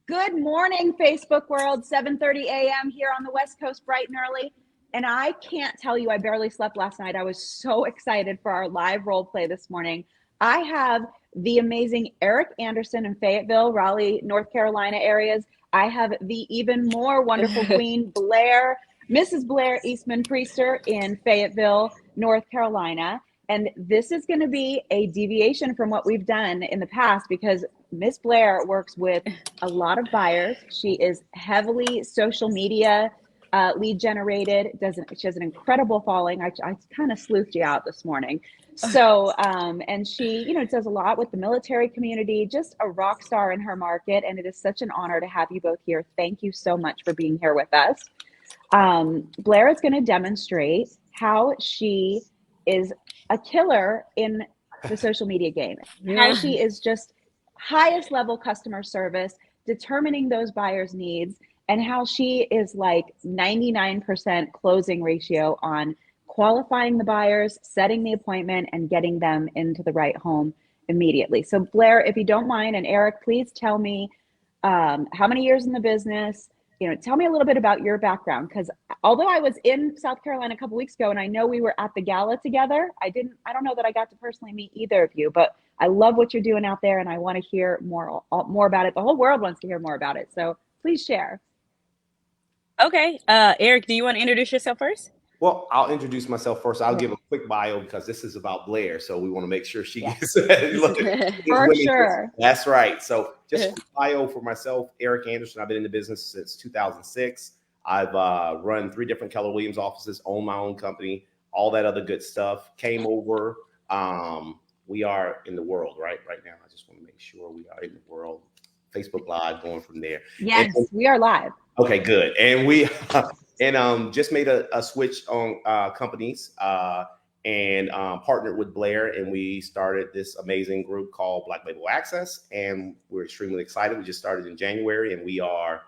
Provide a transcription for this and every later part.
Good morning, Facebook world. 7:30 a.m. here on the West Coast, bright and early. And I can't tell you, I barely slept last night. I was so excited for our live role play this morning. I have the amazing Eric Anderson in Fayetteville, Raleigh, North Carolina areas. I have the even more wonderful Queen Mrs. Blair Eastman Priester in Fayetteville, North Carolina. And this is going to be a deviation from what we've done in the past because Miss Blair works with a lot of buyers. She is heavily social media lead generated. She has an incredible following. I kind of sleuthed you out this morning. So, and she, does a lot with the military community, just a rock star in her market. And it is such an honor to have you both here. Thank you so much for being here with us. Blair is going to demonstrate how she is a killer in the social media game. How she is just highest level customer service, determining those buyers' needs, and how she is like 99% closing ratio on qualifying the buyers, setting the appointment, and getting them into the right home immediately. So Blair, if you don't mind, and Eric, please tell me how many years in the business. Tell me a little bit about your background, because although I was in South Carolina a couple weeks ago and I know we were at the gala together, I don't know that I got to personally meet either of you, but I love what you're doing out there and I want to hear more about it. The whole world wants to hear more about it. So please share. Okay. Eric, do you want to introduce yourself first? Well, I'll introduce myself first. I'll give a quick bio because this is about Blair. So we want to make sure she gets for sure. That's right. So just a quick bio for myself, Eric Anderson. I've been in the business since 2006. I've run 3 different Keller Williams offices, owned my own company, all that other good stuff. Came over. We are in the world right now. I just want to make sure we are in the world. Facebook Live going from there. Yes, we are live. Okay, good. And we just made a switch on companies and partnered with Blair, and we started this amazing group called Black Label Access, and we're extremely excited. We just started in January, and we are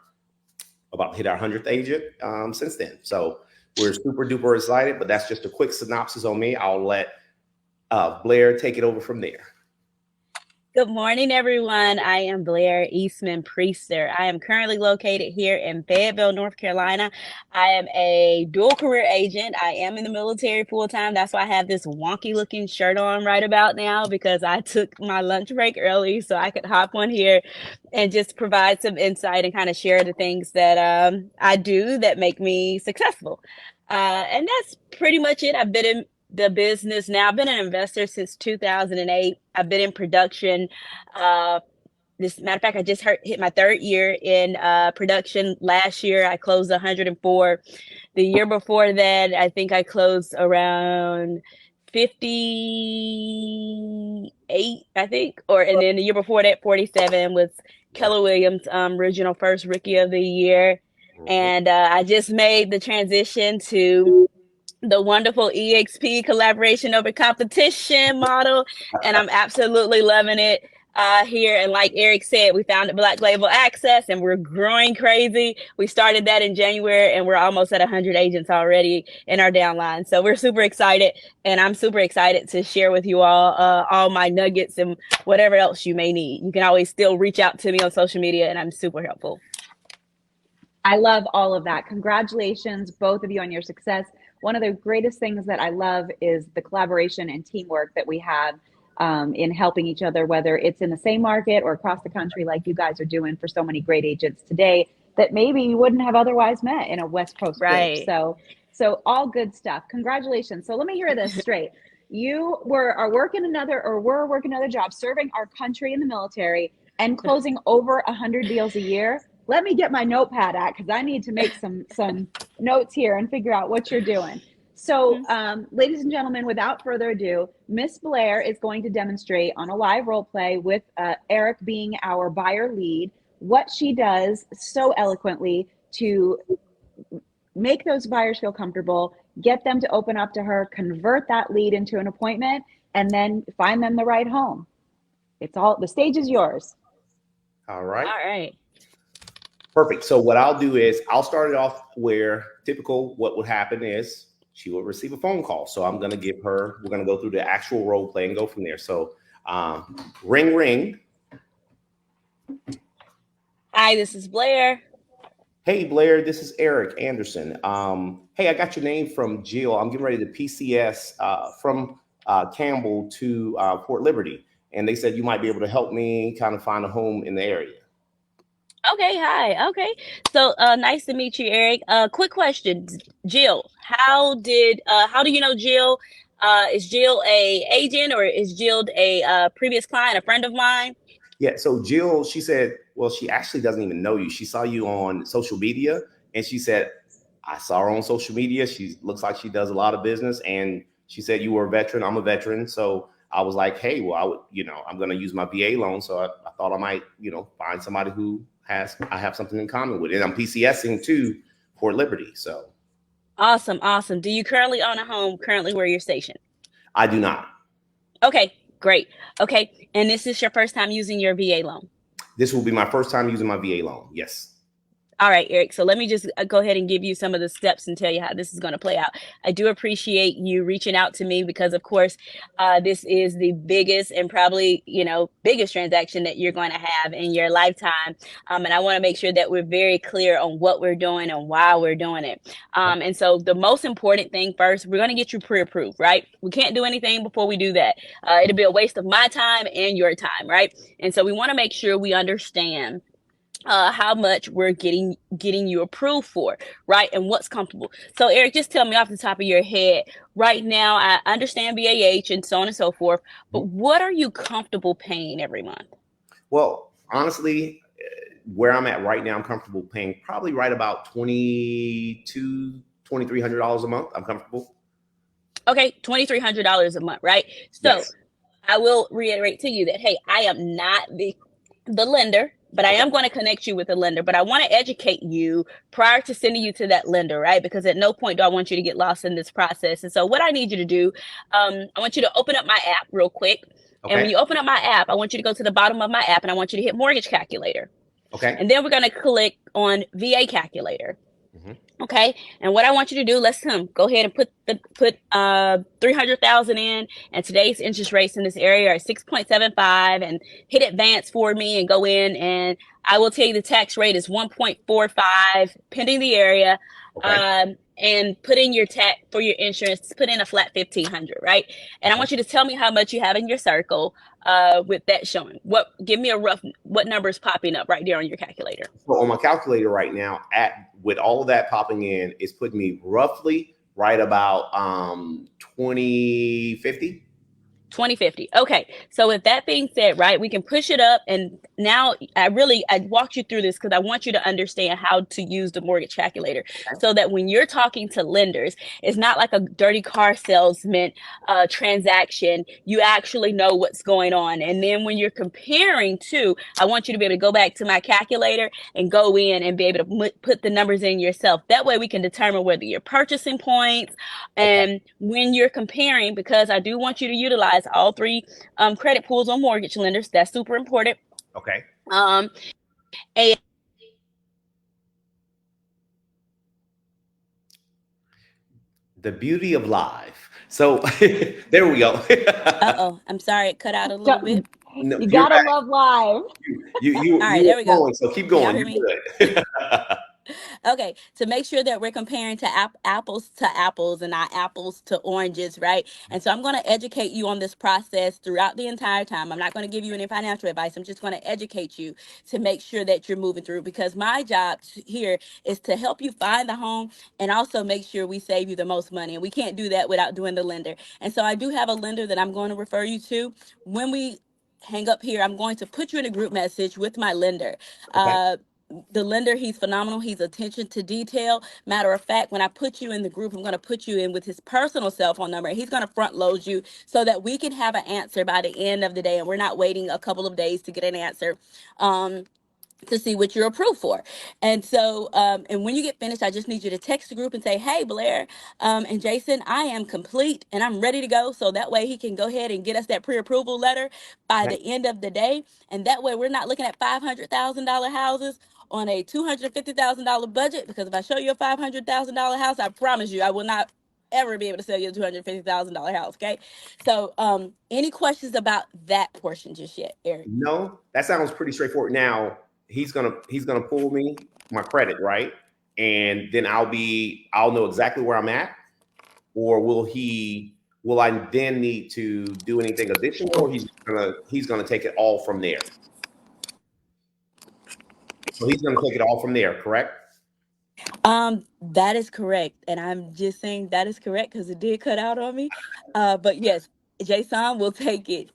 about to hit our 100th agent since then. So we're super duper excited, but that's just a quick synopsis on me. I'll let Blair take it over from there. Good morning, everyone. I am Blair Eastman Priester. I am currently located here in Fayetteville, North Carolina. I am a dual career agent. I am in the military full time. That's why I have this wonky looking shirt on right about now, because I took my lunch break early so I could hop on here and just provide some insight and kind of share the things that I do that make me successful. And that's pretty much it. I've been in the business now. I've been an investor since 2008. I've been in production. This matter of fact, I just hit my 3rd year in production. Last year, I closed 104. The year before that, I think I closed around 58, I think. And then the year before that, 47 was Keller Williams original first Rookie of the Year. And I just made the transition to the wonderful EXP collaboration over competition model. And I'm absolutely loving it here. And like Eric said, we founded Black Label Access and we're growing crazy. We started that in January and we're almost at 100 agents already in our downline. So we're super excited, and I'm super excited to share with you all my nuggets and whatever else you may need. You can always still reach out to me on social media, and I'm super helpful. I love all of that. Congratulations, both of you, on your success. One of the greatest things that I love is the collaboration and teamwork that we have in helping each other, whether it's in the same market or across the country, like you guys are doing for so many great agents today that maybe you wouldn't have otherwise met in a West Coast group. So all good stuff. Congratulations. So let me hear this straight. You were working another job, serving our country in the military and closing over 100 deals a year. Let me get my notepad out because I need to make some notes here and figure out what you're doing. So, ladies and gentlemen, without further ado, Miss Blair is going to demonstrate on a live role play with Eric being our buyer lead, what she does so eloquently to make those buyers feel comfortable, get them to open up to her, convert that lead into an appointment, and then find them the right home. The stage is yours. All right. All right. Perfect. So what I'll do is I'll start it off where what would happen is she will receive a phone call. So we're going to go through the actual role play and go from there. So ring, ring. Hi, this is Blair. Hey Blair, this is Eric Anderson. Hey, I got your name from Jill. I'm getting ready to PCS from Campbell to Port Liberty, and they said you might be able to help me kind of find a home in the area. Okay, hi. Okay. So nice to meet you, Eric. Quick question. Jill, how do you know Jill? Is Jill a agent or is Jill a previous client, a friend of mine? Yeah, so Jill, she said, well, she actually doesn't even know you. She saw you on social media, and she said, I saw her on social media. She looks like she does a lot of business, and she said you were a veteran. I'm a veteran, so I was like, hey, well, I would, I'm going to use my VA loan, so I thought I might, find somebody who I have something in common with, and I'm PCSing to Port Liberty, so Awesome, awesome. Do you currently own a home currently where you're stationed? I do not. Okay, great. Okay, and this is your first time using your VA loan. This will be my first time using my VA loan. Yes. All right, Eric. So let me just go ahead and give you some of the steps and tell you how this is going to play out. I do appreciate you reaching out to me because, of course, this is the biggest and probably, biggest transaction that you're going to have in your lifetime. And I want to make sure that we're very clear on what we're doing and why we're doing it. And so the most important thing first, we're going to get you pre-approved, right? We can't do anything before we do that. It'll be a waste of my time and your time, right? And so we want to make sure we understand how much we're getting you approved for, right? And what's comfortable. So Eric, just tell me off the top of your head right now. I understand BAH and so on and so forth, but what are you comfortable paying every month? Well, honestly, where I'm at right now, I'm comfortable paying probably right about $2,300 a month. I'm comfortable. Okay, $2,300 a month, right? So Yes. I will reiterate to you that, hey, I am not the lender, but I am going to connect you with a lender. But I want to educate you prior to sending you to that lender, right? Because at no point do I want you to get lost in this process. And so what I need you to do, I want you to open up my app real quick. Okay. And when you open up my app, I want you to go to the bottom of my app and I want you to hit mortgage calculator. Okay. And then we're going to click on VA calculator. Okay, and what I want you to do, let's go ahead and put 300,000 in, and today's interest rates in this area are 6.75, and hit advance for me and go in, and I will tell you the tax rate is 1.45 pending the area. Okay. And put in your tax for your insurance, put in a flat 1,500, right? And I want you to tell me how much you have in your circle with that showing. Give me a rough, what number is popping up right there on your calculator? So on my calculator right now, with all of that popping in, it's putting me roughly right about 2050. 2050. Okay. So with that being said, right, we can push it up. And now I walked you through this because I want you to understand how to use the mortgage calculator. Okay. So that when you're talking to lenders, it's not like a dirty car salesman transaction. You actually know what's going on. And then when you're comparing to, I want you to be able to go back to my calculator and go in and be able to put the numbers in yourself. That way we can determine whether you're purchasing points. And when you're comparing, because I do want you to utilize all three credit pools on mortgage lenders. That's super important. Okay. And the beauty of live. So there we go. I'm sorry, it cut out a little bit. No, you gotta love live. All right, there we go. So keep going. You're good. Okay, to make sure that we're comparing to apples to apples and not apples to oranges, right? And so I'm going to educate you on this process throughout the entire time. I'm not going to give you any financial advice. I'm just going to educate you to make sure that you're moving through, because my job here is to help you find the home and also make sure we save you the most money. And we can't do that without doing the lender. And so I do have a lender that I'm going to refer you to. When we hang up here, I'm going to put you in a group message with my lender. Okay. The lender, he's phenomenal. He's attention to detail. Matter of fact, when I put you in the group, I'm going to put you in with his personal cell phone number. He's going to front load you so that we can have an answer by the end of the day, and we're not waiting a couple of days to get an answer. To see what you're approved for. And so, and when you get finished, I just need you to text the group and say, hey, Blair and Jason, I am complete and I'm ready to go. So that way he can go ahead and get us that pre-approval letter by the end of the day. And that way we're not looking at $500,000 houses on a $250,000 budget, because if I show you a $500,000 house, I promise you I will not ever be able to sell you a $250,000 house. Okay. So any questions about that portion just yet, Eric? No, that sounds pretty straightforward. Now, he's gonna pull me my credit, right? And then I'll know exactly where I'm at, or will I then need to do anything additional, or he's gonna take it all from there? So he's gonna take it all from there, correct? That is correct. And I'm just saying that is correct because it did cut out on me. But yes, Jason will take it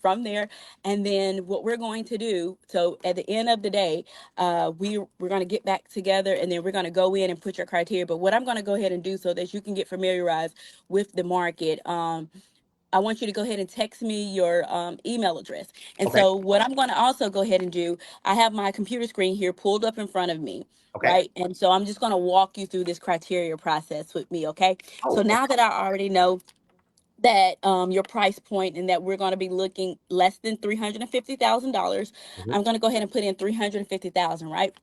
from there. And then what we're going to do, so at the end of the day, we're going to get back together and then we're going to go in and put your criteria. But what I'm going to go ahead and do so that you can get familiarized with the market, I want you to go ahead and text me your email address. And Okay. so what I'm going to also go ahead and do, I have my computer screen here pulled up in front of me. Okay. Right. And so I'm just going to walk you through this criteria process with me. Okay. Oh, So now that I already know that your price point and that we're going to be looking less than $350,000, I'm going to go ahead and put in 350,000. Right.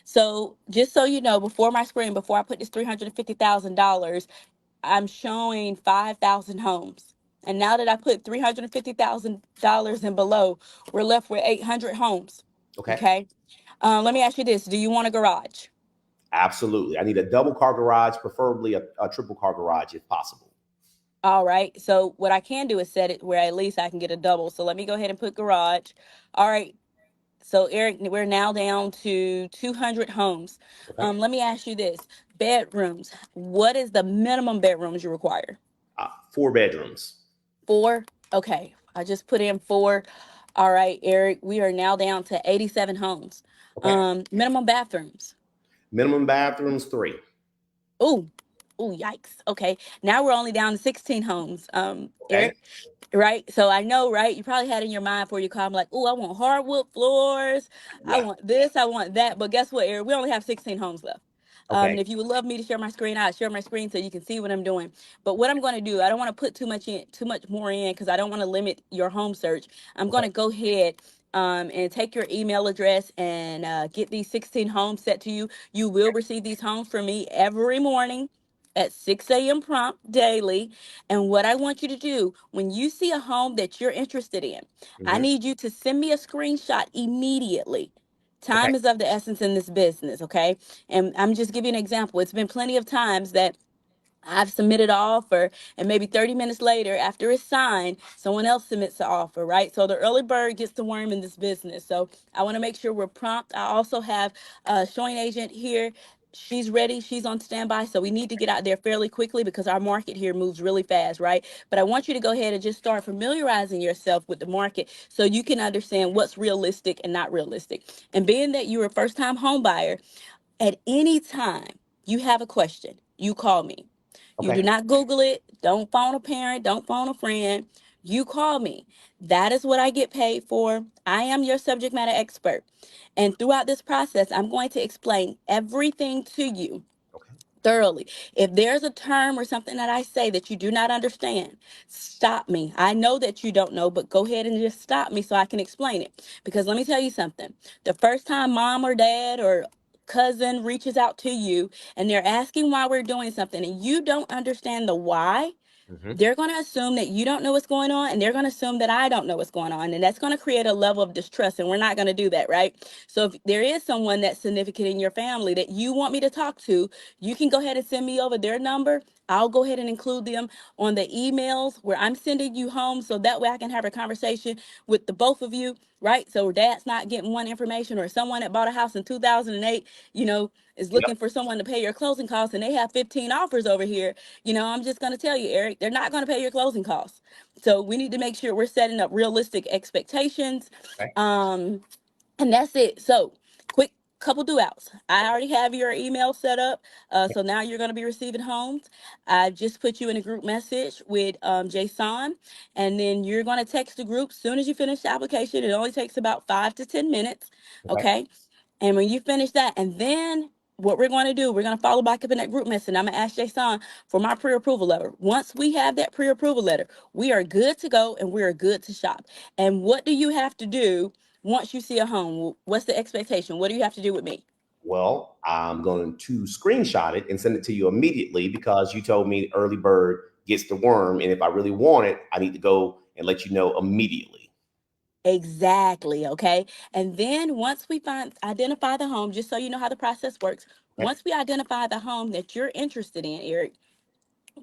So just so you know, before my screen, before I put this $350,000, I'm showing 5,000 homes. And now that I put $350,000 and below, we're left with 800 homes. okay. Okay. Let me ask you this. Do you want a garage? Absolutely. I need a double car garage, preferably a triple car garage if possible. All right. So what I can do is set it where at least I can get a double. So let me go ahead and put garage. All right. So Eric, we're now down to 200 homes. Okay. Let me ask you this. Bedrooms. What is the minimum bedrooms you require? 4 bedrooms. 4? Okay. I just put in 4. All right, Eric, we are now down to 87 homes. Okay. Minimum bathrooms. Minimum bathrooms, 3. Ooh. Ooh, yikes. Okay. Now we're only down to 16 homes. Okay. Eric, right? So I know, right? You probably had in your mind before you call me like, oh, I want hardwood floors. I Yeah. want this, I want that. But guess what, Eric? We only have 16 homes left. Okay. And if you would love me to share my screen, I'll share my screen so you can see what I'm doing. But what I'm going to do, I don't want to put too much more in because I don't want to limit your home search. I'm going to go ahead and take your email address and get these 16 homes set to you. You will receive these homes from me every morning at 6 a.m. prompt daily. And what I want you to do, when you see a home that you're interested in, I Mm-hmm. need you to send me a screenshot immediately. Okay. Time is of the essence in this business, okay? And I'm just giving you an example. It's been plenty of times that I've submitted an offer, and maybe 30 minutes later, after it's signed, someone else submits the offer, right? So the early bird gets the worm in this business. So I want to make sure we're prompt. I also have a showing agent here. She's ready. She's on standby. So we need to get out there fairly quickly because our market here moves really fast, right? But I want you to go ahead and just start familiarizing yourself with the market so you can understand what's realistic and not realistic. And being that you're a first time home buyer, at any time you have a question, you call me. You Okay. do not Google it. Don't phone a parent. Don't phone a friend. You call me. That is what I get paid for. I am your subject matter expert. And throughout this process, I'm going to explain everything to you Okay. thoroughly. If there's a term or something that I say that you do not understand, stop me. I know that you don't know, but go ahead and just stop me so I can explain it. Because let me tell you something. The first time mom or dad or cousin reaches out to you and they're asking why we're doing something and you don't understand the why, Mm-hmm. they're going to assume that you don't know what's going on and they're going to assume that I don't know what's going on. And that's going to create a level of distrust. And we're not going to do that, right? So if there is someone that's significant in your family that you want me to talk to, you can go ahead and send me over their number. I'll go ahead and include them on the emails where I'm sending you home so that way I can have a conversation with the both of you, right? So dad's not getting one information or someone that bought a house in 2008, is Yep. looking for someone to pay your closing costs and they have 15 offers over here. I'm just going to tell you, Eric, they're not going to pay your closing costs. So we need to make sure we're setting up realistic expectations. Okay. And that's it. So quick couple do outs. I already have your email set up. So now you're going to be receiving homes. I just put you in a group message with Jason, and then you're going to text the group soon as you finish the application. It only takes about 5 to 10 minutes. Okay. Okay. And when you finish that, and then what we're going to do, we're going to follow back up in that group message. I'm going to ask Jason for my pre-approval letter. Once we have that pre-approval letter, we are good to go and we are good to shop. And what do you have to do once you see a home? What's the expectation? What do you have to do with me? Well, I'm going to screenshot it and send it to you immediately because you told me early bird gets the worm. And if I really want it, I need to go and let you know immediately. Exactly. Okay. And then once we identify the home, just so you know how the process works, Okay. once we identify the home that you're interested in, Eric,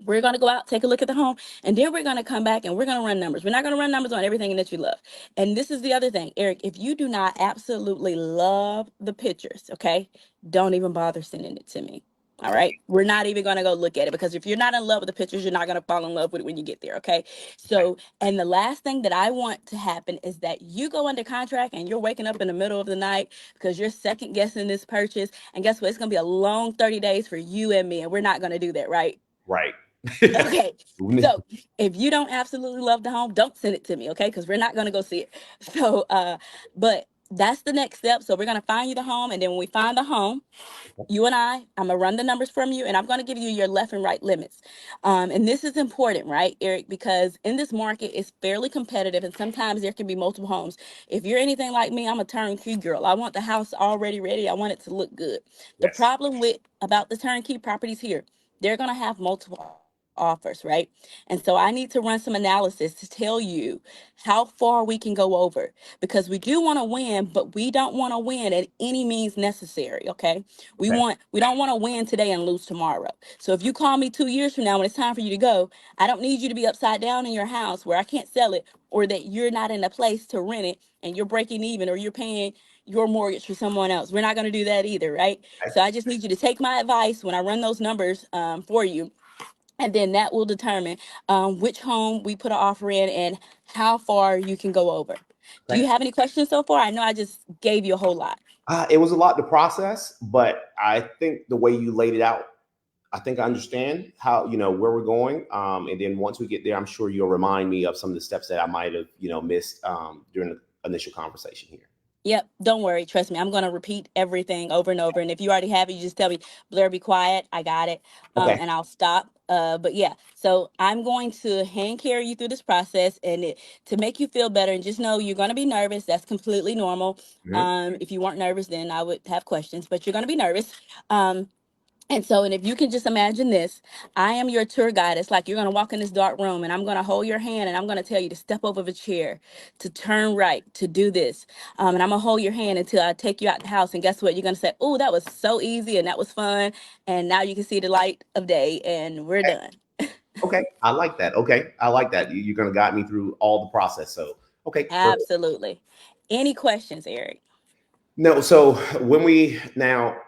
we're going to go out, take a look at the home, and then we're going to come back and we're going to run numbers. We're not going to run numbers on everything that you love. And this is the other thing, Eric, if you do not absolutely love the pictures, okay, don't even bother sending it to me. All Okay. right. We're not even going to go look at it, because if you're not in love with the pictures, you're not going to fall in love with it when you get there. Okay. So, and the last thing that I want to happen is that you go under contract and you're waking up in the middle of the night because you're second guessing this purchase. And guess what? It's going to be a long 30 days for you and me. And we're not going to do that. Right. Right. Okay. So if you don't absolutely love the home, don't send it to me, okay? Because we're not gonna go see it. So but that's the next step. So we're gonna find you the home, and then when we find the home, you and I'm gonna run the numbers from you, and I'm gonna give you your left and right limits. And this is important, right, Eric? Because in this market, it's fairly competitive, and sometimes there can be multiple homes. If you're anything like me, I'm a turnkey girl. I want the house already ready. I want it to look good. The Yes. problem with about the turnkey properties here, they're gonna have multiple offers, right? And so I need to run some analysis to tell you how far we can go over, because we do want to win, but we don't want to win at any means necessary. Okay. Okay. We don't want to win today and lose tomorrow. So if you call me 2 years from now when it's time for you to go, I don't need you to be upside down in your house where I can't sell it, or that you're not in a place to rent it and you're breaking even, or you're paying your mortgage for someone else. We're not going to do that either, right? Okay. So I just need you to take my advice when I run those numbers for you, and then that will determine which home we put an offer in and how far you can go over. Do Okay. you have any questions so far? I know I just gave you a whole lot. It was a lot to process, but I think the way you laid it out, I think I understand how, where we're going. And then once we get there, I'm sure you'll remind me of some of the steps that I might have, missed during the initial conversation here. Yep, don't worry. Trust me, I'm going to repeat everything over and over. And if you already have it, you just tell me, Blair, be quiet. I got it. Okay. And I'll stop. But yeah, so I'm going to hand carry you through this process, and to make you feel better. And just know you're going to be nervous. That's completely normal. Mhm. If you weren't nervous, then I would have questions, but you're going to be nervous. Um, and if you can just imagine this, I am your tour guide. It's like you're going to walk in this dark room, and I'm going to hold your hand, and I'm going to tell you to step over the chair, to turn right, to do this. And I'm going to hold your hand until I take you out the house. And guess what? You're going to say, oh, that was so easy and that was fun. And now you can see the light of day, and we're Okay. done. Okay. I like that. Okay. I like that. You're going to guide me through all the process. So, okay. Perfect. Absolutely. Any questions, Eric? No. So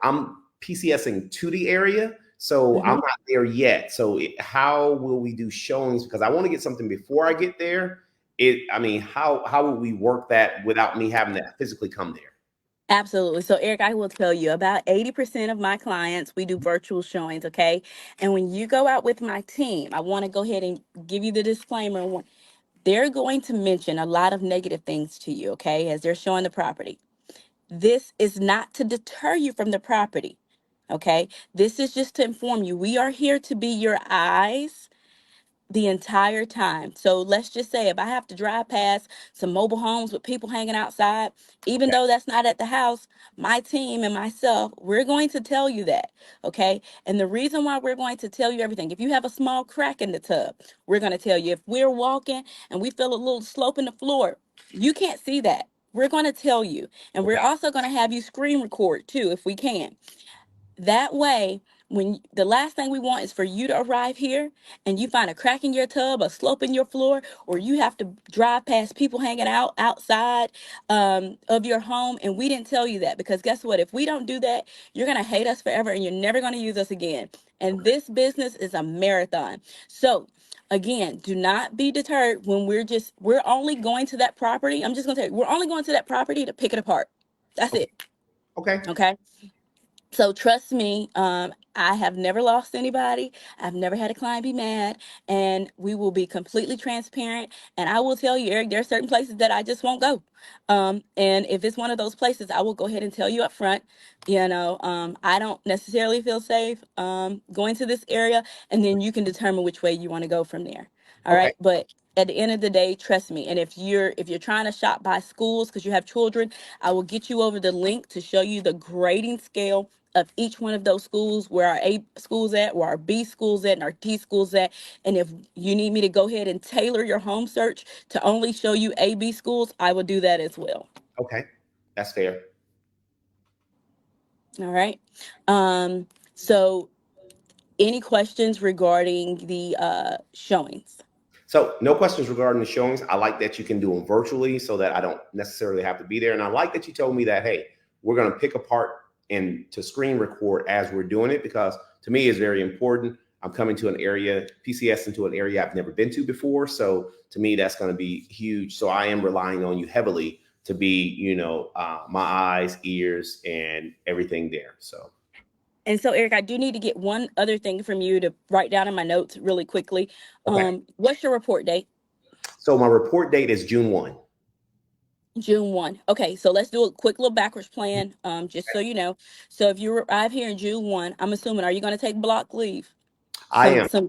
I'm PCSing to the area. So I'm Mhm. not there yet. So how will we do showings? Because I want to get something before I get there. How would we work that without me having to physically come there? Absolutely. So, Eric, I will tell you, about 80% of my clients, we do virtual showings, okay? And when you go out with my team, I want to go ahead and give you the disclaimer. They're going to mention a lot of negative things to you, okay, as they're showing the property. This is not to deter you from the property, okay? This is just to inform you. We are here to be your eyes the entire time. So let's just say if I have to drive past some mobile homes with people hanging outside, even Okay. though that's not at the house, my team and myself, we're going to tell you that. Okay. And the reason why we're going to tell you everything, if you have a small crack in the tub, we're going to tell you. If we're walking and we feel a little slope in the floor, you can't see that. We're going to tell you. And we're Okay. also going to have you screen record too, if we can. That way, when the last thing we want is for you to arrive here and you find a crack in your tub, a slope in your floor, or you have to drive past people hanging out outside of your home, and we didn't tell you that. Because guess what? If we don't do that, you're gonna hate us forever, and you're never gonna use us again. And this business is a marathon. So again, do not be deterred when we're only going to that property. I'm just gonna tell you, we're only going to that property to pick it apart. That's Okay. it. Okay. Okay. So trust me, I have never lost anybody. I've never had a client be mad, and we will be completely transparent. And I will tell you, Eric, there are certain places that I just won't go. And if it's one of those places, I will go ahead and tell you up front. I don't necessarily feel safe going to this area, and then you can determine which way you want to go from there. All Okay. right, but at the end of the day, trust me. And if you're trying to shop by schools because you have children, I will get you over the link to show you the grading scale of each one of those schools, where our A schools at, where our B schools at, and our T schools at. And if you need me to go ahead and tailor your home search to only show you A, B schools, I will do that as well. Okay, that's fair. All right. So any questions regarding the showings? So no questions regarding the showings. I like that you can do them virtually so that I don't necessarily have to be there. And I like that you told me that, hey, we're going to pick apart and to screen record as we're doing it, because to me it's very important. I'm coming to an area, PCS into an area I've never been to before. So to me, that's going to be huge. So I am relying on you heavily to be, you know, my eyes, ears, and everything there. So. And so, Eric, I do need to get one other thing from you to write down in my notes really quickly. Okay. What's your report date? So my report date is June 1. June 1. Okay, so let's do a quick little backwards plan, just so you know. So if you arrive here in June 1, I'm assuming, are you going to take block leave? I am. Some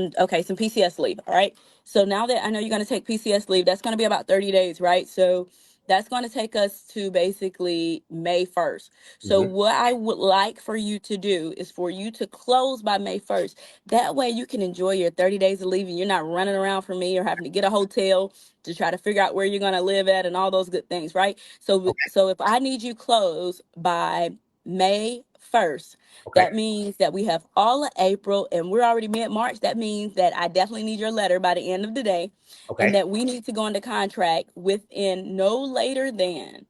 PCS leave. All right. So now that I know you're going to take PCS leave, that's going to be about 30 days, right? So that's going to take us to basically May 1st. So what I would like for you to do is for you to close by May 1st. That way you can enjoy your 30 days of leave and you're not running around for me or having to get a hotel to try to figure out where you're going to live at and all those good things, right? So if I need you closed by May 1st, that means that we have all of April and we're already mid-March. That means that I definitely need your letter by the end of the day, and that we need to go into contract within no later than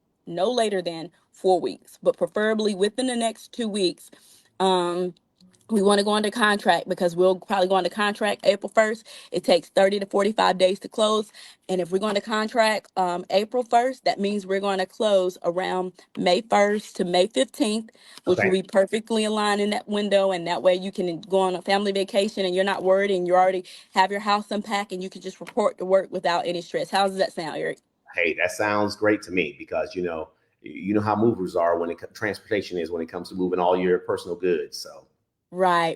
4 weeks, but preferably within the next 2 weeks. We want to go under contract because we'll probably go under contract April 1st. It takes 30 to 45 days to close. And if we're going to contract April 1st, that means we're going to close around May 1st to May 15th, which will be perfectly aligned in that window. And that way you can go on a family vacation and you're not worried and you already have your house unpacked and you can just report to work without any stress. How does that sound, Eric? Hey, that sounds great to me, because you know how movers are when transportation is when it comes to moving all your personal goods. So. Right.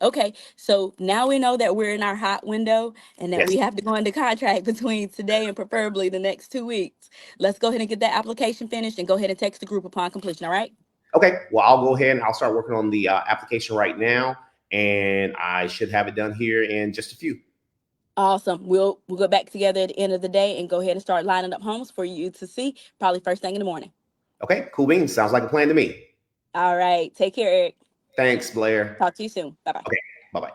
Okay, so now we know that we're in our hot window and that we have to go into contract between today and preferably the next 2 weeks. Let's go ahead and get that application finished and go ahead and text the group upon completion, all right? Okay, well, I'll go ahead and I'll start working on the application right now, and I should have it done here in just a few. Awesome. We'll go back together at the end of the day and go ahead and start lining up homes for you to see, probably first thing in the morning. Okay, cool beans. Sounds like a plan to me. All right. Take care, Eric. Thanks, Blair. Talk to you soon. Bye-bye. Okay, bye-bye.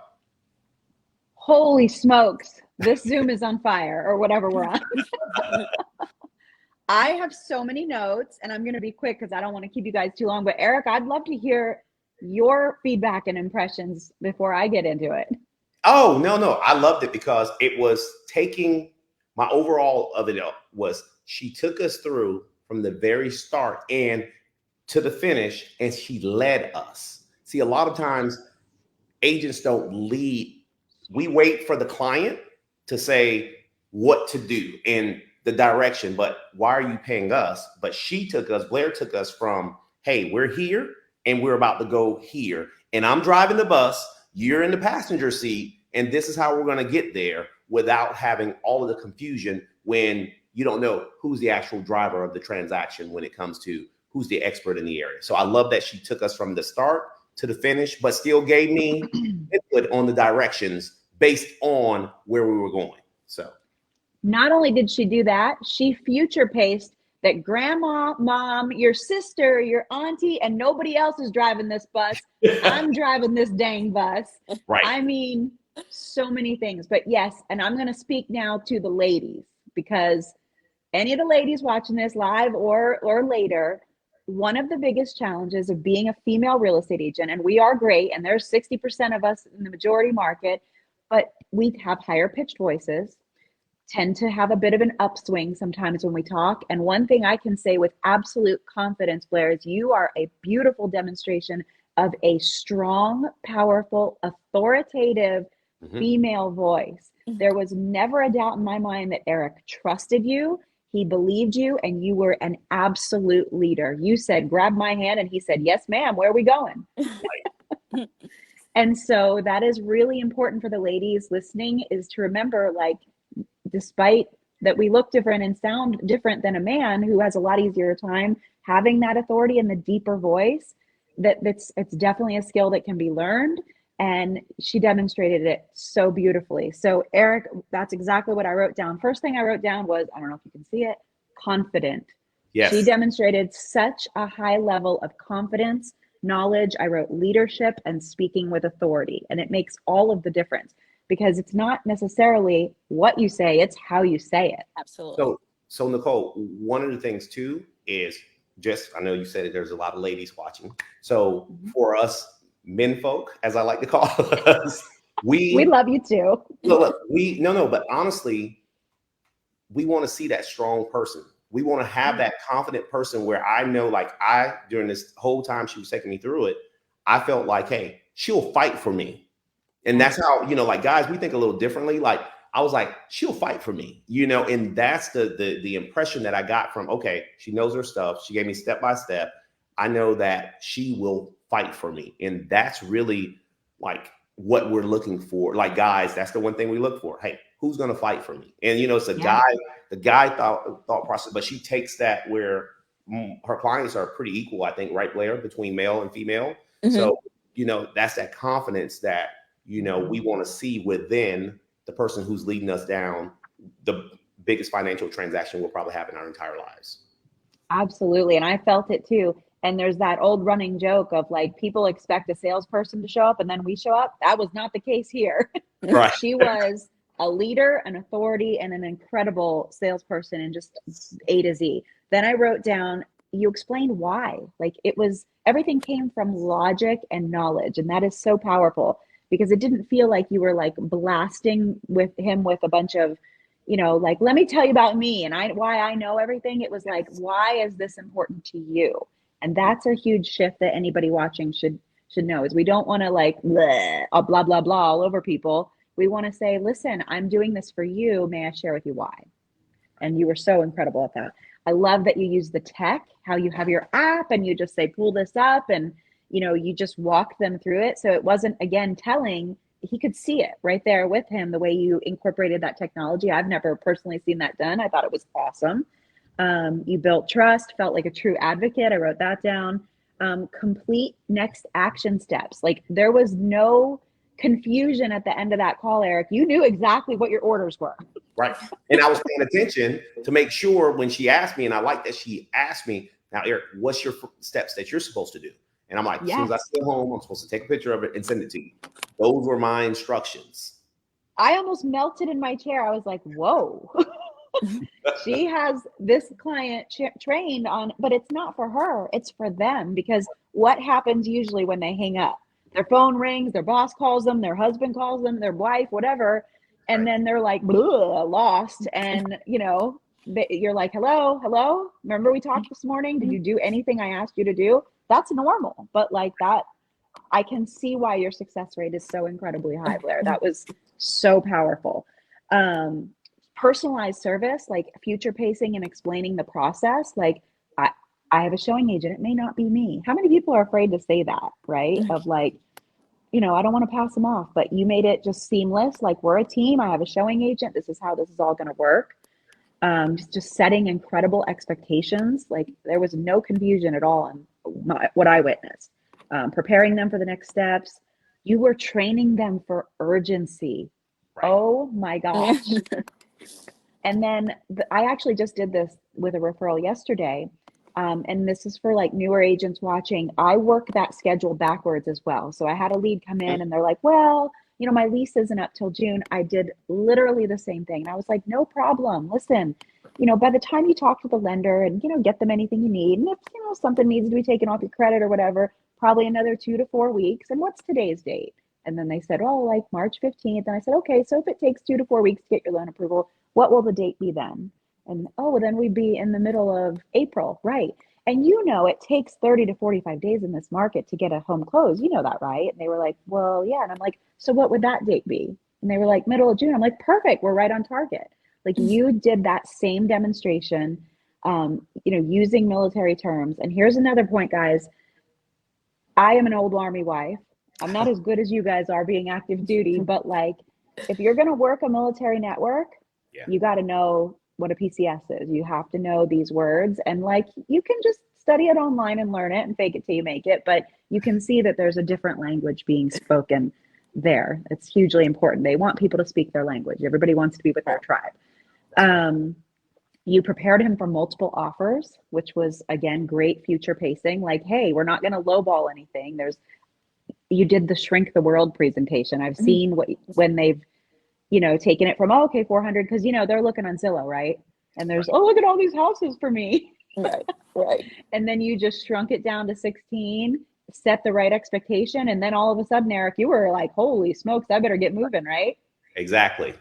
Holy smokes. This Zoom is on fire, or whatever we're on. I have so many notes, and I'm going to be quick because I don't want to keep you guys too long. But Eric, I'd love to hear your feedback and impressions before I get into it. Oh, no. I loved it because it was taking my overall of it was she took us through from the very start and to the finish, and she led us. See, a lot of times agents don't lead. We wait for the client to say what to do and the direction, but why are you paying us? But Blair took us from, hey, we're here and we're about to go here. And I'm driving the bus, you're in the passenger seat, and this is how we're going to get there without having all of the confusion when you don't know who's the actual driver of the transaction when it comes to who's the expert in the area. So I love that she took us from the start to the finish, but still gave me input on the directions based on where we were going. So not only did she do that, she future paced that grandma, mom, your sister, your auntie, and nobody else is driving this bus. I'm driving this dang bus. Right. I mean, so many things. But yes, and I'm going to speak now to the ladies, because any of the ladies watching this live or later, one of the biggest challenges of being a female real estate agent, and we are great, and there's 60% of us in the majority market, but we have higher pitched voices, tend to have a bit of an upswing sometimes when we talk. And one thing I can say with absolute confidence, Blair, is you are a beautiful demonstration of a strong, powerful, authoritative female voice. There was never a doubt in my mind that Eric trusted you. He believed you, and you were an absolute leader. You said, grab my hand, and he said, yes, ma'am, where are we going? And so that is really important for the ladies listening, is to remember, like, despite that we look different and sound different than a man who has a lot easier time having that authority and the deeper voice, it's definitely a skill that can be learned. And she demonstrated it so beautifully. So Eric, that's exactly what I wrote down. First thing I wrote down was, I don't know if you can see it, confident. She Yes. demonstrated such a high level of confidence, knowledge. I wrote leadership and speaking with authority. And it makes all of the difference because it's not necessarily what you say, it's how you say it. Absolutely. So Nichole, one of the things too is just, I know you said it, there's a lot of ladies watching. So for us men folk, as I like to call us, We love you too. look, but honestly, we want to see that strong person. We want to have that confident person where I know, like during this whole time she was taking me through it, I felt like, hey, she'll fight for me. And that's how, like guys, we think a little differently. Like I was like, she'll fight for me, and that's the impression that I got from, okay, she knows her stuff. She gave me step by step. I know that she will fight for me. And that's really like what we're looking for. Like guys, that's the one thing we look for. Hey, who's going to fight for me? And, it's the guy thought process, but she takes that where her clients are pretty equal, I think, right, Blair, between male and female. Mm-hmm. So, that's that confidence that, we want to see within the person who's leading us down the biggest financial transaction we'll probably have in our entire lives. Absolutely. And I felt it too. And there's that old running joke of like, people expect a salesperson to show up and then we show up. That was not the case here. Right. She was a leader, an authority, and an incredible salesperson in just A to Z. Then I wrote down, you explained why. Like everything came from logic and knowledge. And that is so powerful because it didn't feel like you were like blasting with him with a bunch of, like, let me tell you about me and why I know everything. It was like, why is this important to you? And that's a huge shift that anybody watching should know is we don't want to like blah, blah, blah, blah all over people. We want to say, listen, I'm doing this for you. May I share with you why? And you were so incredible at that. I love that you use the tech, how you have your app and you just say, pull this up and, you just walk them through it. So it wasn't, again, telling, he could see it right there with him, the way you incorporated that technology. I've never personally seen that done. I thought it was awesome. You built trust, felt like a true advocate. I wrote that down. Complete next action steps. Like there was no confusion at the end of that call, Eric. You knew exactly what your orders were. Right. And I was paying attention to make sure when she asked me, and I like that she asked me, now, Eric, what's your steps that you're supposed to do? And I'm like, as soon as I get home, I'm supposed to take a picture of it and send it to you. Those were my instructions. I almost melted in my chair. I was like, whoa. She has this client trained on, but it's not for her. It's for them. Because what happens usually when they hang up? Their phone rings, their boss calls them, their husband calls them, their wife, whatever. And then they're like, lost. And, you're like, hello. Remember we talked this morning? Did you do anything I asked you to do? That's normal. But like that, I can see why your success rate is so incredibly high, Blair. That was so powerful. Personalized service, like future pacing and explaining the process. Like I have a showing agent. It may not be me. How many people are afraid to say that, right? Of like, I don't want to pass them off, but you made it just seamless. Like we're a team. I have a showing agent. This is how this is all going to work. Just setting incredible expectations. Like there was no confusion at all in what I witnessed. Preparing them for the next steps. You were training them for urgency. Right. Oh my gosh. And then I actually just did this with a referral yesterday. And this is for like newer agents watching. I work that schedule backwards as well. So I had a lead come in and they're like, well, my lease isn't up till June. I did literally the same thing. And I was like, no problem. Listen, by the time you talk to the lender and, get them anything you need, and if, something needs to be taken off your credit or whatever, probably another 2 to 4 weeks. And what's today's date? And then they said, oh, like March 15th. And I said, okay, so if it takes 2 to 4 weeks to get your loan approval, what will the date be then? And, well, then we'd be in the middle of April, right? And it takes 30 to 45 days in this market to get a home closed. You know that, right? And they were like, well, yeah. And I'm like, so what would that date be? And they were like, middle of June. I'm like, perfect. We're right on target. Like you did that same demonstration, using military terms. And here's another point, guys. I am an old Army wife. I'm not as good as you guys are being active duty, but like, if you're going to work a military network, you got to know what a PCS is. You have to know these words, and like, you can just study it online and learn it and fake it till you make it. But you can see that there's a different language being spoken there. It's hugely important. They want people to speak their language. Everybody wants to be with their tribe. You prepared him for multiple offers, which was, again, great future pacing. Like, hey, we're not going to lowball anything. You did the shrink the world presentation. I've seen when they've, taken it from, okay, 400, because, they're looking on Zillow, right? And there's, oh, look at all these houses for me. Right. And then you just shrunk it down to 16, set the right expectation. And then all of a sudden, Eric, you were like, holy smokes, I better get moving, right? Exactly.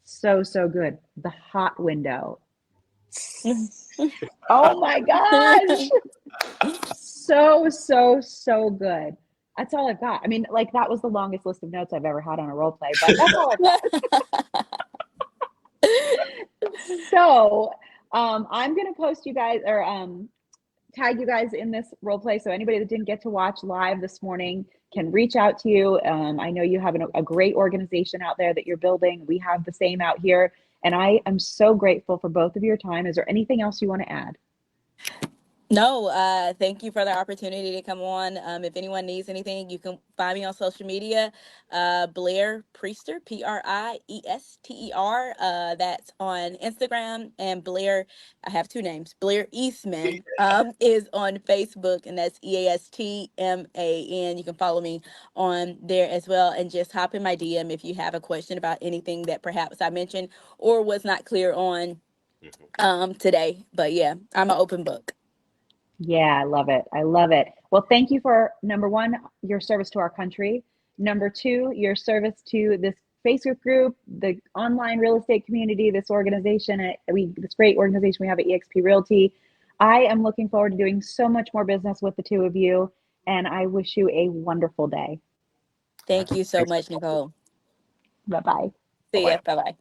So good. The hot window. Oh my gosh. So good. That's all I've got. I mean, like, that was the longest list of notes I've ever had on a role play, but that's all I've got. So I'm going to post you guys or tag you guys in this role play. So anybody that didn't get to watch live this morning can reach out to you. I know you have a great organization out there that you're building. We have the same out here. And I am so grateful for both of your time. Is there anything else you want to add? No, thank you for the opportunity to come on. If anyone needs anything, you can find me on social media, Blair Priester, Priester. That's on Instagram, and Blair, I have two names. Blair Eastman is on Facebook, and that's EASTMAN. You can follow me on there as well, and just hop in my DM if you have a question about anything that perhaps I mentioned or was not clear on today. But yeah, I'm an open book. Yeah, I love it. I love it. Well, thank you for, number one, your service to our country. Number two, your service to this Facebook group, the online real estate community, this organization, this great organization we have at eXp Realty. I am looking forward to doing so much more business with the two of you, and I wish you a wonderful day. Thank you so much, Nichole. Bye-bye. See ya. Bye-bye.